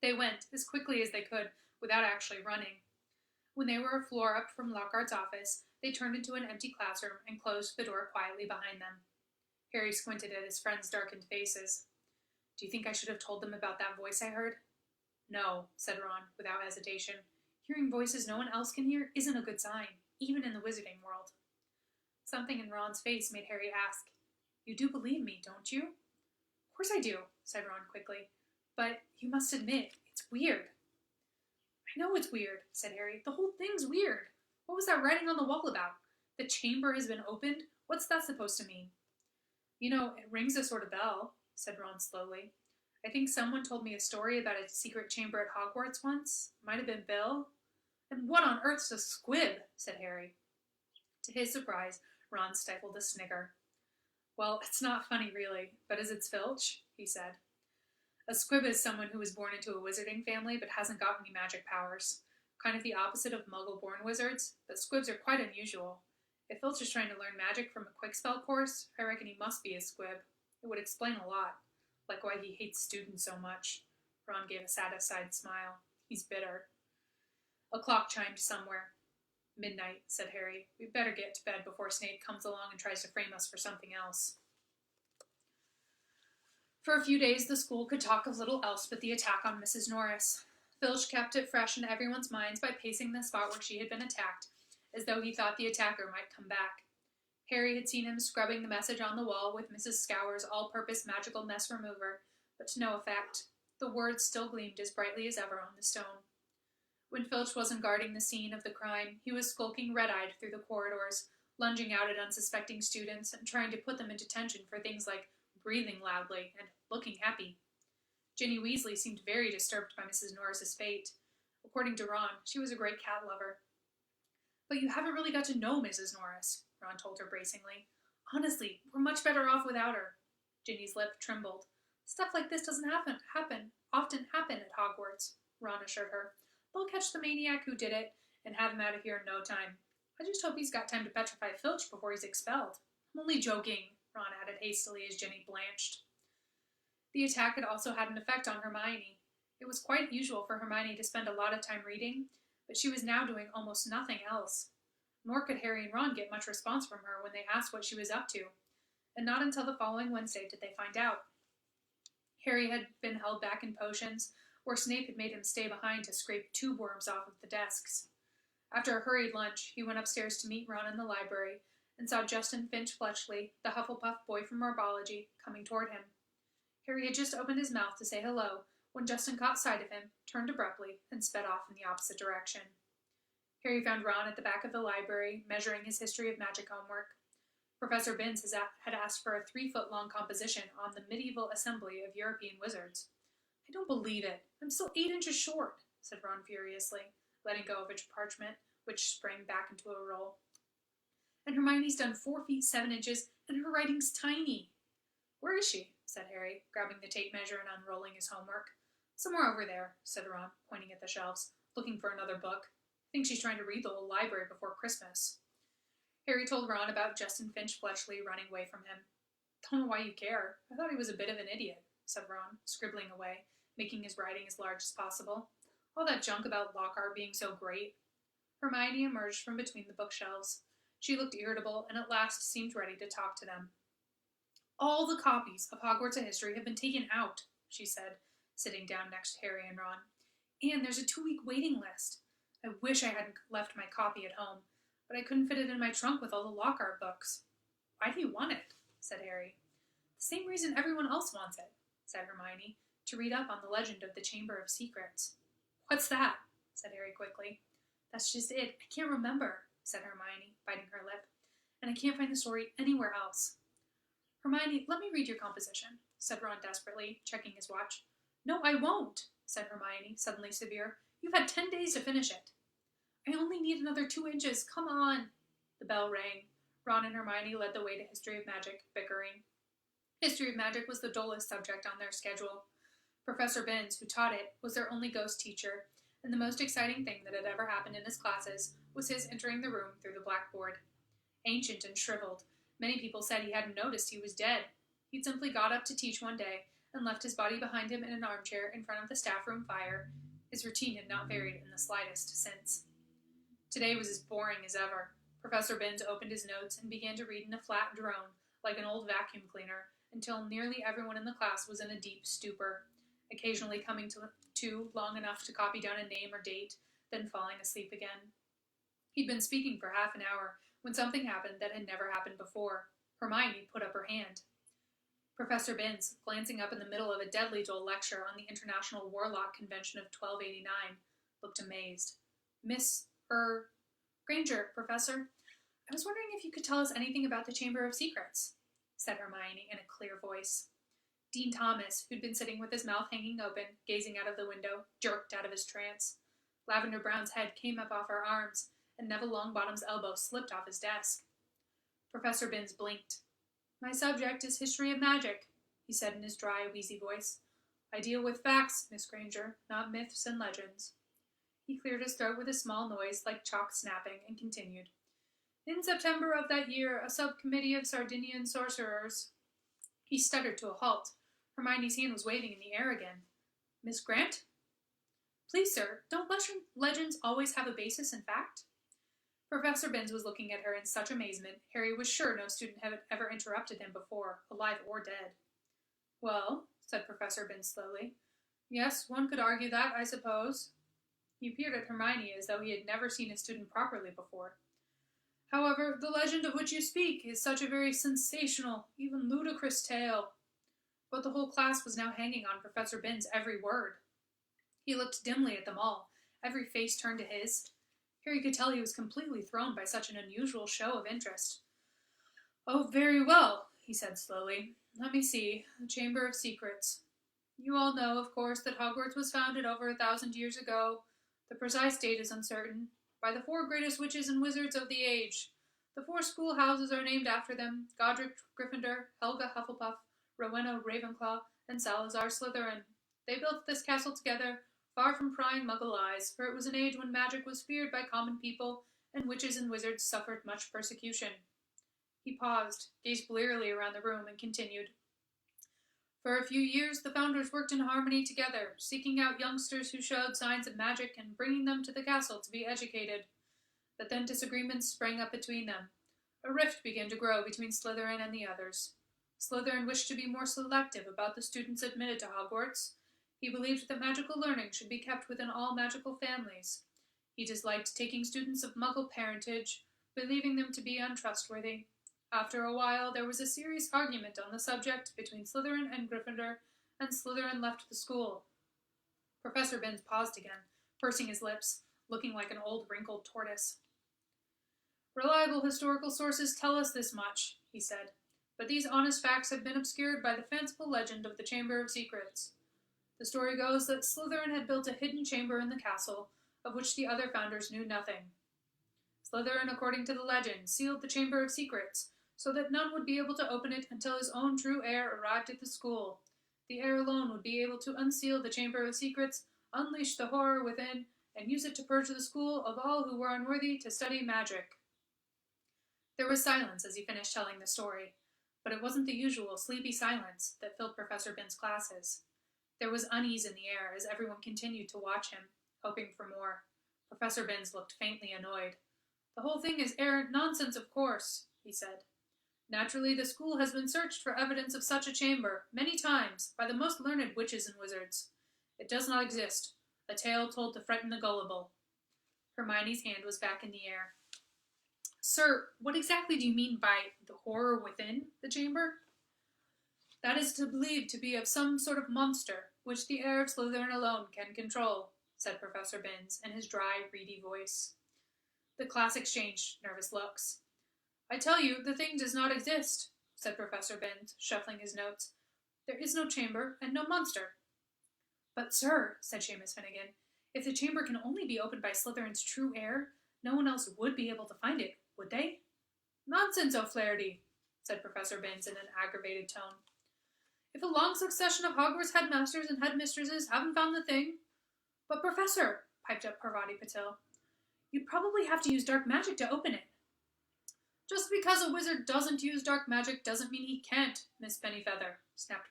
They went, as quickly as they could, without actually running. When they were a floor up from Lockhart's office, they turned into an empty classroom and closed the door quietly behind them. Harry squinted at his friends' darkened faces. Do you think I should have told them about that voice I heard? No, said Ron, without hesitation. Hearing voices no one else can hear isn't a good sign, even in the wizarding world. Something in Ron's face made Harry ask, You do believe me, don't you? Of course I do, said Ron quickly. But you must admit, it's weird. I know it's weird, said Harry. The whole thing's weird. What was that writing on the wall about? The chamber has been opened? What's that supposed to mean? You know, it rings a sort of bell, said Ron slowly. I think someone told me a story about a secret chamber at Hogwarts once. Might have been Bill. And what on earth's a squib? Said Harry. To his surprise, Ron stifled a snicker. Well, it's not funny really, but is it Filch? He said. A squib is someone who was born into a wizarding family but hasn't got any magic powers. Kind of the opposite of muggle-born wizards, but squibs are quite unusual. If Filch is trying to learn magic from a quick spell course, I reckon he must be a squib. It would explain a lot, like why he hates students so much. Ron gave a satisfied smile. He's bitter. A clock chimed somewhere. Midnight, said Harry. We'd better get to bed before Snape comes along and tries to frame us for something else. For a few days the school could talk of little else but the attack on Mrs. Norris. Filch kept it fresh in everyone's minds by pacing the spot where she had been attacked, as though he thought the attacker might come back. Harry had seen him scrubbing the message on the wall with Mrs. Scour's all-purpose magical mess remover, but to no effect. The words still gleamed as brightly as ever on the stone. When Filch wasn't guarding the scene of the crime, he was skulking red-eyed through the corridors, lunging out at unsuspecting students and trying to put them into tension for things like breathing loudly and looking happy. Ginny Weasley seemed very disturbed by Mrs. Norris's fate. According to Ron, she was a great cat lover. But you haven't really got to know Mrs. Norris, Ron told her bracingly. Honestly, we're much better off without her. Ginny's lip trembled. Stuff like this doesn't often happen at Hogwarts, Ron assured her. They'll catch the maniac who did it and have him out of here in no time. I just hope he's got time to petrify Filch before he's expelled. I'm only joking, Ron added hastily as Ginny blanched. The attack had also had an effect on Hermione. It was quite usual for Hermione to spend a lot of time reading, but she was now doing almost nothing else. Nor could Harry and Ron get much response from her when they asked what she was up to, and not until the following Wednesday did they find out. Harry had been held back in potions, where Snape had made him stay behind to scrape tube worms off of the desks. After a hurried lunch, he went upstairs to meet Ron in the library, and saw Justin Finch Fletchley, the Hufflepuff boy from Herbology, coming toward him. Harry had just opened his mouth to say hello when Justin caught sight of him, turned abruptly, and sped off in the opposite direction. Harry found Ron at the back of the library, measuring his history of magic homework. Professor Binns had asked for a 3-foot-long composition on the medieval assembly of European wizards. I don't believe it. I'm still 8 inches short, said Ron furiously. letting go of its parchment, which sprang back into a roll. "And Hermione's done 4 feet 7 inches, and her writing's tiny." "Where is she?" said Harry, grabbing the tape measure and unrolling his homework. "Somewhere over there," said Ron, pointing at the shelves, looking for another book. "I think she's trying to read the whole library before Christmas." Harry told Ron about Justin Finch Fletchley running away from him. "Don't know why you care. I thought he was a bit of an idiot," said Ron, scribbling away, making his writing as large as possible. "All that junk about Lockhart being so great." Hermione emerged from between the bookshelves. She looked irritable and at last seemed ready to talk to them. "All the copies of Hogwarts A History have been taken out," she said, sitting down next to Harry and Ron. "And there's a 2-week waiting list. I wish I hadn't left my copy at home, but I couldn't fit it in my trunk with all the Lockhart books." "Why do you want it?" said Harry. "The same reason everyone else wants it," said Hermione, "to read up on the legend of the Chamber of Secrets." "What's that?" said Harry quickly. "That's just it. I can't remember," said Hermione, biting her lip, "and I can't find the story anywhere else." "Hermione, let me read your composition," said Ron desperately, checking his watch. "No, I won't," said Hermione, suddenly severe. "You've had 10 days to finish it." "I only need another 2 inches. Come on." The bell rang. Ron and Hermione led the way to History of Magic, bickering. History of Magic was the dullest subject on their schedule. Professor Binns, who taught it, was their only ghost teacher, and the most exciting thing that had ever happened in his classes was his entering the room through the blackboard. Ancient and shriveled, many people said he hadn't noticed he was dead. He'd simply got up to teach one day and left his body behind him in an armchair in front of the staff room fire. His routine had not varied in the slightest since. Today was as boring as ever. Professor Binns opened his notes and began to read in a flat drone, like an old vacuum cleaner, until nearly everyone in the class was in a deep stupor, occasionally coming to long enough to copy down a name or date, then falling asleep again. He'd been speaking for half an hour when something happened that had never happened before. Hermione put up her hand. Professor Binns, glancing up in the middle of a deadly dull lecture on the International Warlock Convention of 1289, looked amazed. "Miss Granger, Professor, I was wondering if you could tell us anything about the Chamber of Secrets," said Hermione in a clear voice. Dean Thomas, who'd been sitting with his mouth hanging open, gazing out of the window, jerked out of his trance. Lavender Brown's head came up off her arms, and Neville Longbottom's elbow slipped off his desk. Professor Binns blinked. "My subject is History of Magic," he said in his dry, wheezy voice. "I deal with facts, Miss Granger, not myths and legends." He cleared his throat with a small noise like chalk snapping and continued. "In September of that year, a subcommittee of Sardinian sorcerers—" He stuttered to a halt. Hermione's hand was waving in the air again. "Miss Grant?" "Please, sir, don't legends always have a basis in fact?" Professor Binns was looking at her in such amazement, Harry was sure no student had ever interrupted him before, alive or dead. "Well," said Professor Binns slowly, "yes, one could argue that, I suppose." He peered at Hermione as though he had never seen a student properly before. "However, the legend of which you speak is such a very sensational, even ludicrous tale." But the whole class was now hanging on Professor Binns' every word. He looked dimly at them all, every face turned to his. Harry could tell he was completely thrown by such an unusual show of interest. "Oh, very well," he said slowly. "Let me see. The Chamber of Secrets. You all know, of course, that Hogwarts was founded over 1,000 years ago. The precise date is uncertain. By the 4 greatest witches and wizards of the age. The 4 schoolhouses are named after them: Godric Gryffindor, Helga Hufflepuff, Rowena Ravenclaw, and Salazar Slytherin. They built this castle together, far from prying Muggle eyes, for it was an age when magic was feared by common people, and witches and wizards suffered much persecution." He paused, gazed blearily around the room, and continued. "For a few years, the founders worked in harmony together, seeking out youngsters who showed signs of magic and bringing them to the castle to be educated. But then disagreements sprang up between them. A rift began to grow between Slytherin and the others. Slytherin wished to be more selective about the students admitted to Hogwarts. He believed that magical learning should be kept within all magical families. He disliked taking students of Muggle parentage, believing them to be untrustworthy. After a while, there was a serious argument on the subject between Slytherin and Gryffindor, and Slytherin left the school." Professor Binns paused again, pursing his lips, looking like an old wrinkled tortoise. "Reliable historical sources tell us this much," he said, "but these honest facts have been obscured by the fanciful legend of the Chamber of Secrets. The story goes that Slytherin had built a hidden chamber in the castle, of which the other founders knew nothing. Slytherin, according to the legend, sealed the Chamber of Secrets, so that none would be able to open it until his own true heir arrived at the school. The heir alone would be able to unseal the Chamber of Secrets, unleash the horror within, and use it to purge the school of all who were unworthy to study magic. There was silence as he finished telling the story, but it wasn't the usual sleepy silence that filled Professor Binns' classes. There was unease in the air as everyone continued to watch him, hoping for more. Professor Binns looked faintly annoyed. "The whole thing is errant nonsense, of course," he said. "Naturally, the school has been searched for evidence of such a chamber, many times, by the most learned witches and wizards. It does not exist. A tale told to frighten the gullible." Hermione's hand was back in the air. "Sir, what exactly do you mean by the horror within the chamber?" "That is believed to be of some sort of monster, which the heir of Slytherin alone can control," said Professor Binns, in his dry, reedy voice. The class exchanged nervous looks. "I tell you, the thing does not exist," said Professor Binns, shuffling his notes. "There is no chamber and no monster." "But, sir," said Seamus Finnegan, "if the chamber can only be opened by Slytherin's true heir, no one else would be able to find it, would they?" "Nonsense, O'Flaherty," said Professor Binns in an aggravated tone. "If a long succession of Hogwarts headmasters and headmistresses haven't found the thing—" "But, Professor," piped up Parvati Patil, "you'd probably have to use dark magic to open it." "Just because a wizard doesn't use dark magic doesn't mean he can't, Miss Pennyfeather," snapped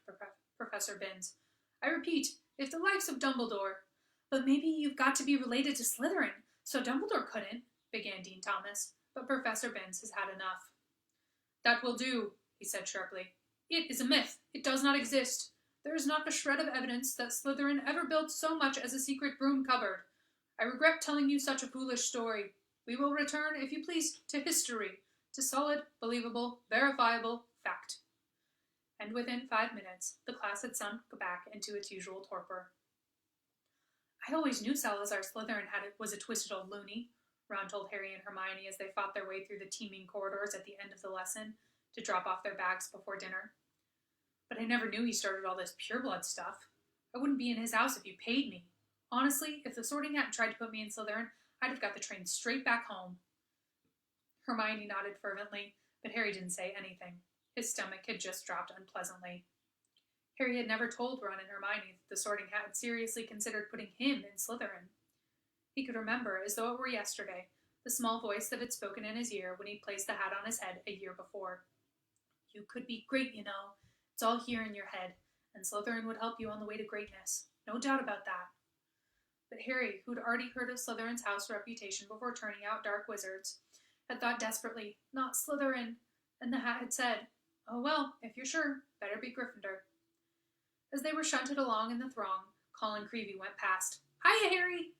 Professor Binns. "I repeat, if the likes of Dumbledore—" "But maybe you've got to be related to Slytherin, so Dumbledore couldn't," began Dean Thomas, but Professor Binns has had enough. "That will do," he said sharply. "It is a myth. It does not exist. There is not a shred of evidence that Slytherin ever built so much as a secret broom cupboard. I regret telling you such a foolish story. We will return, if you please, to history, to solid, believable, verifiable fact." And within 5 minutes, the class had sunk back into its usual torpor. "I always knew Salazar Slytherin was a twisted old loony," Ron told Harry and Hermione as they fought their way through the teeming corridors at the end of the lesson to drop off their bags before dinner. "But I never knew he started all this pureblood stuff. I wouldn't be in his house if you paid me. Honestly, if the Sorting Hat tried to put me in Slytherin, I'd have got the train straight back home." Hermione nodded fervently, but Harry didn't say anything. His stomach had just dropped unpleasantly. Harry had never told Ron and Hermione that the Sorting Hat had seriously considered putting him in Slytherin. He could remember, as though it were yesterday, the small voice that had spoken in his ear when he placed the hat on his head a year before. "You could be great, you know. It's all here in your head, and Slytherin would help you on the way to greatness. No doubt about that." But Harry, who'd already heard of Slytherin's house reputation before turning out dark wizards, had thought desperately, "Not Slytherin," and the hat had said, "Oh well, if you're sure, better be Gryffindor." As they were shunted along in the throng, Colin Creevey went past. "Hiya, Harry!"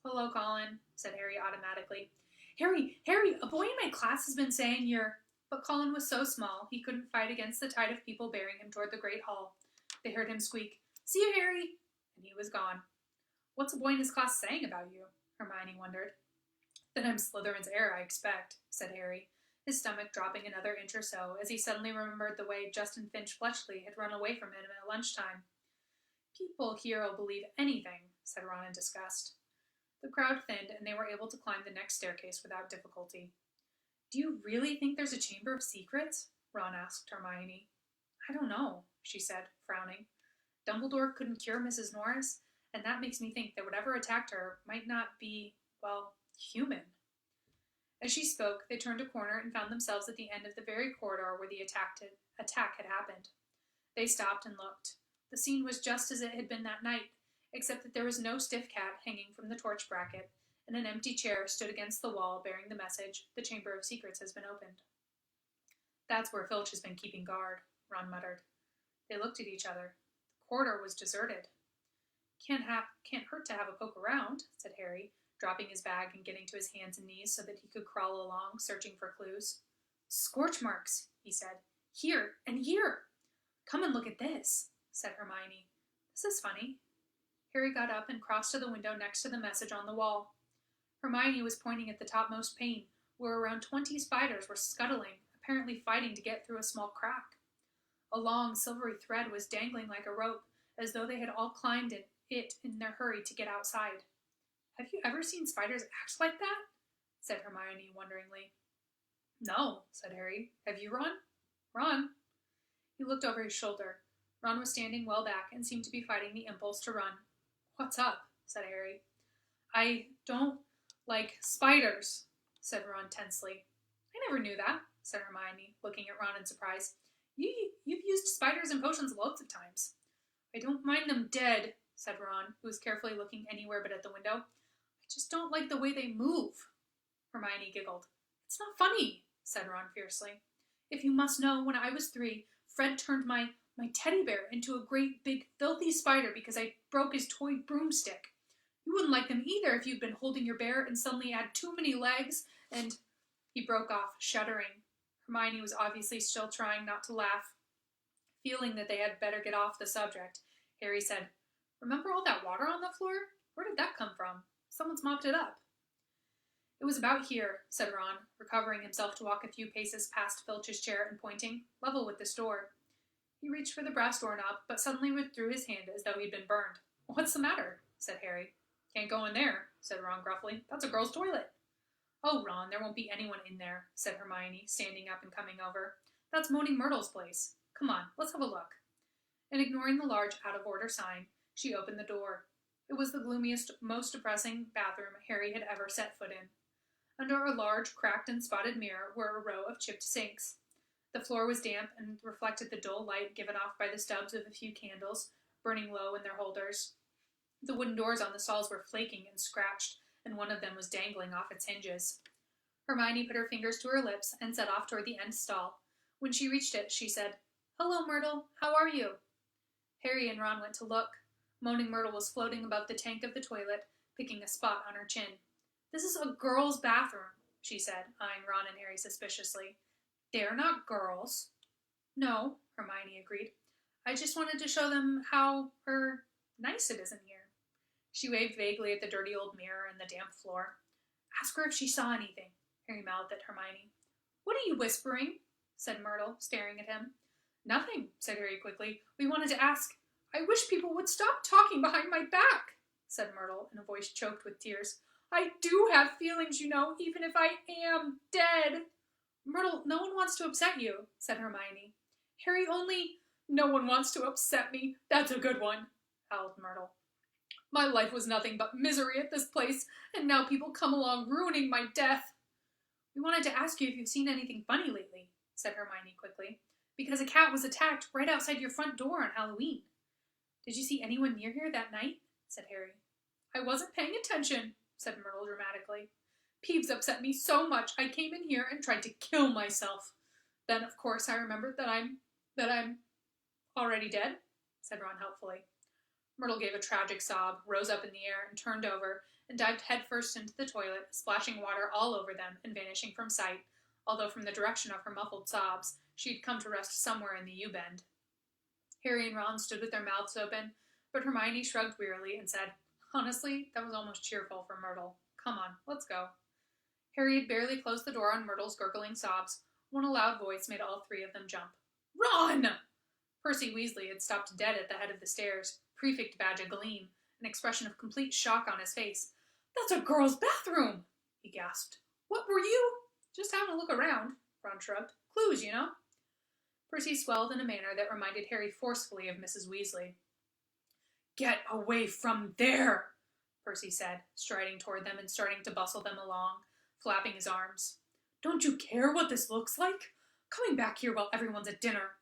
"Hello, Colin," said Harry automatically. Harry, a boy in my class has been saying you're—" But Colin was so small, he couldn't fight against the tide of people bearing him toward the great hall. They heard him squeak, "See you, Harry!" and he was gone. "What's a boy in his class saying about you?" Hermione wondered. "That I'm Slytherin's heir, I expect," said Harry, his stomach dropping another inch or so as he suddenly remembered the way Justin Finch-Fletchley had run away from him at lunchtime. "People here'll believe anything," said Ron in disgust. The crowd thinned, and they were able to climb the next staircase without difficulty. "Do you really think there's a Chamber of Secrets?" Ron asked Hermione. "I don't know," she said, frowning. "Dumbledore couldn't cure Mrs. Norris, and that makes me think that whatever attacked her might not be, well, human." As she spoke, they turned a corner and found themselves at the end of the very corridor where the attack had happened. They stopped and looked. The scene was just as it had been that night, except that there was no stiff cat hanging from the torch bracket, and an empty chair stood against the wall bearing the message, "The Chamber of Secrets has been opened." "That's where Filch has been keeping guard," Ron muttered. They looked at each other. The corridor was deserted. Can't hurt to have a poke around," said Harry, dropping his bag and getting to his hands and knees so that he could crawl along, searching for clues. "Scorch marks," he said. "Here and here." "Come and look at this," said Hermione. "This is funny." Harry got up and crossed to the window next to the message on the wall. Hermione was pointing at the topmost pane, where around 20 spiders were scuttling, apparently fighting to get through a small crack. A long, silvery thread was dangling like a rope, as though they had all climbed it in their hurry to get outside. Have you ever seen spiders act like that? Said Hermione wonderingly. No, said Harry. Have you, Ron? Ron? He looked over his shoulder. Ron was standing well back and seemed to be fighting the impulse to run. What's up? Said Harry. I don't like spiders, said Ron tensely. I never knew that, said Hermione, looking at Ron in surprise. You've used spiders in potions loads of times. I don't mind them dead, said Ron, who was carefully looking anywhere but at the window. I just don't like the way they move. Hermione giggled. It's not funny, said Ron fiercely. If you must know, when I was 3, Fred turned my teddy bear into a great big filthy spider because I broke his toy broomstick. You wouldn't like them either if you'd been holding your bear and suddenly had too many legs and... He broke off, shuddering. Hermione was obviously still trying not to laugh. Feeling that they had better get off the subject, Harry said, Remember all that water on the floor? Where did that come from? Someone's mopped it up. It was about here, said Ron, recovering himself to walk a few paces past Filch's chair and pointing, level with this door. He reached for the brass doorknob, but suddenly withdrew his hand as though he'd been burned. What's the matter? Said Harry. Can't go in there, said Ron gruffly. That's a girl's toilet. Oh, Ron, there won't be anyone in there, said Hermione, standing up and coming over. That's Moaning Myrtle's place. Come on, let's have a look. And ignoring the large out-of-order sign, she opened the door. It was the gloomiest, most depressing bathroom Harry had ever set foot in. Under a large, cracked and spotted mirror were a row of chipped sinks. The floor was damp and reflected the dull light given off by the stubs of a few candles, burning low in their holders. The wooden doors on the stalls were flaking and scratched, and one of them was dangling off its hinges. Hermione put her fingers to her lips and set off toward the end stall. When she reached it, she said, Hello, Myrtle. How are you? Harry and Ron went to look. Moaning Myrtle was floating above the tank of the toilet, picking a spot on her chin. This is a girl's bathroom, she said, eyeing Ron and Harry suspiciously. They're not girls. No, Hermione agreed. I just wanted to show them how, nice it is in here. She waved vaguely at the dirty old mirror and the damp floor. Ask her if she saw anything, Harry mouthed at Hermione. What are you whispering? Said Myrtle, staring at him. Nothing, said Harry quickly. We wanted to ask. I wish people would stop talking behind my back, said Myrtle in a voice choked with tears. I do have feelings, you know, even if I am dead. Myrtle, no one wants to upset you, said Hermione. Harry only... No one wants to upset me. That's a good one, howled Myrtle. My life was nothing but misery at this place, and now people come along ruining my death. We wanted to ask you if you've seen anything funny lately, said Hermione quickly, because a cat was attacked right outside your front door on Halloween. Did you see anyone near here that night? Said Harry. I wasn't paying attention, said Myrtle dramatically. Peeves upset me so much I came in here and tried to kill myself. Then, of course, I remembered that I'm already dead, said Ron helpfully. Myrtle gave a tragic sob, rose up in the air, and turned over, and dived headfirst into the toilet, splashing water all over them and vanishing from sight, although from the direction of her muffled sobs, she had come to rest somewhere in the U-bend. Harry and Ron stood with their mouths open, but Hermione shrugged wearily and said, Honestly, that was almost cheerful for Myrtle. Come on, let's go. Harry had barely closed the door on Myrtle's gurgling sobs when a loud voice made all 3 of them jump. Ron! Percy Weasley had stopped dead at the head of the stairs, prefect badge agleam, an expression of complete shock on his face. That's a girl's bathroom, he gasped. What were you? Just having a look around, Ron shrugged. Clues, you know. Percy swelled in a manner that reminded Harry forcefully of Mrs. Weasley. Get away from there, Percy said, striding toward them and starting to bustle them along, flapping his arms. Don't you care what this looks like? Coming back here while everyone's at dinner.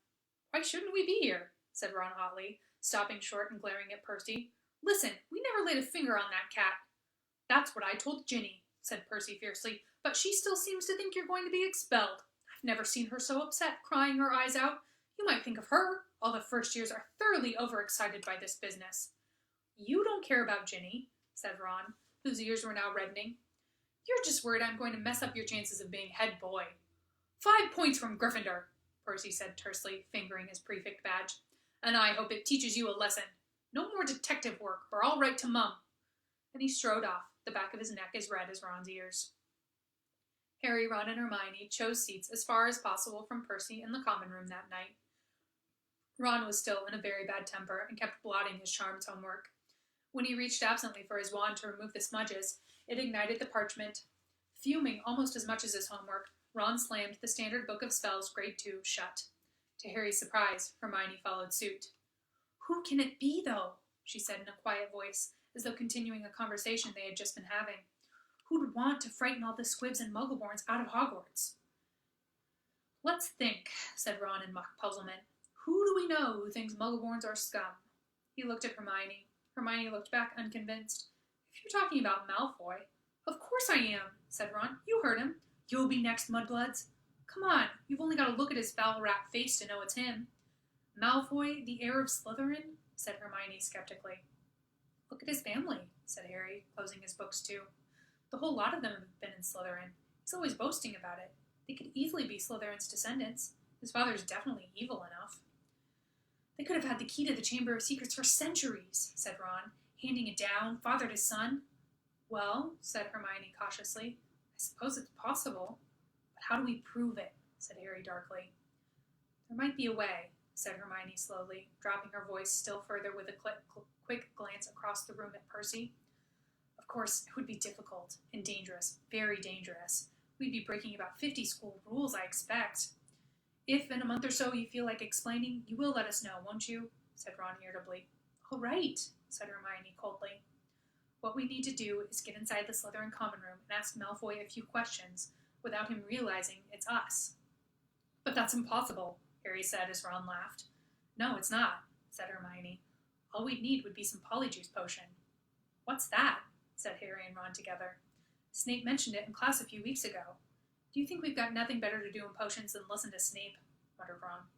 Why shouldn't we be here? Said Ron hotly, stopping short and glaring at Percy. Listen, we never laid a finger on that cat. That's what I told Ginny, said Percy fiercely, but she still seems to think you're going to be expelled. I've never seen her so upset, crying her eyes out. You might think of her. All the first years are thoroughly overexcited by this business. You don't care about Ginny, said Ron, whose ears were now reddening. You're just worried I'm going to mess up your chances of being head boy. 5 points from Gryffindor, Percy said tersely, fingering his prefect badge. And I hope it teaches you a lesson. No more detective work, or I'll write to Mum. And he strode off, the back of his neck as red as Ron's ears. Harry, Ron, and Hermione chose seats as far as possible from Percy in the common room that night. Ron was still in a very bad temper and kept blotting his charms homework. When he reached absently for his wand to remove the smudges, it ignited the parchment. Fuming almost as much as his homework, Ron slammed the Standard Book of Spells Grade 2 shut. To Harry's surprise, Hermione followed suit. "Who can it be, though?" she said in a quiet voice, as though continuing a conversation they had just been having. "Who'd want to frighten all the squibs and muggleborns out of Hogwarts?" "Let's think," said Ron in mock puzzlement. "Who do we know who thinks muggleborns are scum?" He looked at Hermione. Hermione looked back unconvinced. "If you're talking about Malfoy—" "Of course I am," said Ron. "You heard him. You'll be next, mudbloods. Come on, you've only got to look at his foul-rat face to know it's him." "Malfoy, the heir of Slytherin?" said Hermione skeptically. "Look at his family," said Harry, closing his books too. "The whole lot of them have been in Slytherin. He's always boasting about it. They could easily be Slytherin's descendants. His father's definitely evil enough." "They could have had the key to the Chamber of Secrets for centuries," said Ron, "handing it down, father to son." "Well," said Hermione cautiously, "I suppose it's possible. But how do we prove it?" said Harry darkly. "There might be a way," said Hermione slowly, dropping her voice still further with a quick glance across the room at Percy. "Of course, it would be difficult and dangerous, very dangerous. We'd be breaking about 50 school rules, I expect. If in a month or so you feel like explaining, you will let us know, won't you?" said Ron irritably. "All right," said Hermione coldly. "What we need to do is get inside the Slytherin common room and ask Malfoy a few questions without him realizing it's us." "But that's impossible," Harry said as Ron laughed. "No, it's not," said Hermione. "All we'd need would be some Polyjuice potion." "What's that?" said Harry and Ron together. "Snape mentioned it in class a few weeks ago. Do you think we've got nothing better to do in potions than listen to Snape?" muttered Ron.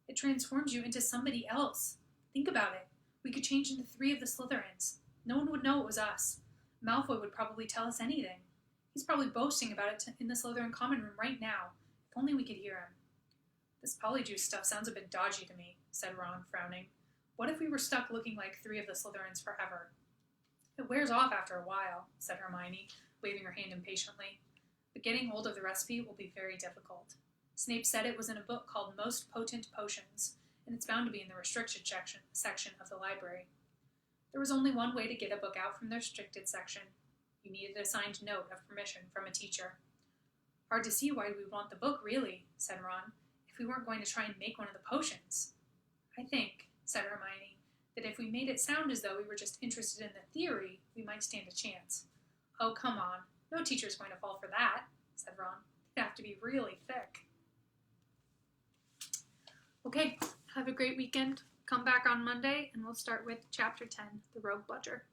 "It transforms you into somebody else. Think about it. We could change into 3 of the Slytherins. No one would know it was us. Malfoy would probably tell us anything. He's probably boasting about it in the Slytherin common room right now. If only we could hear him." "This Polyjuice stuff sounds a bit dodgy to me," said Ron, frowning. "What if we were stuck looking like 3 of the Slytherins forever?" "It wears off after a while," said Hermione, waving her hand impatiently. "But getting hold of the recipe will be very difficult. Snape said it was in a book called Most Potent Potions, and it's bound to be in the restricted section of the library." There was only one way to get a book out from the restricted section. You needed a signed note of permission from a teacher. "Hard to see why we want the book, really," said Ron, "if we weren't going to try and make one of the potions." "I think," said Hermione, "that if we made it sound as though we were just interested in the theory, we might stand a chance." "Oh, come on. No teacher's going to fall for that," said Ron. "They'd have to be really thick." Okay, have a great weekend. Come back on Monday, and we'll start with Chapter 10, The Rogue Bludger.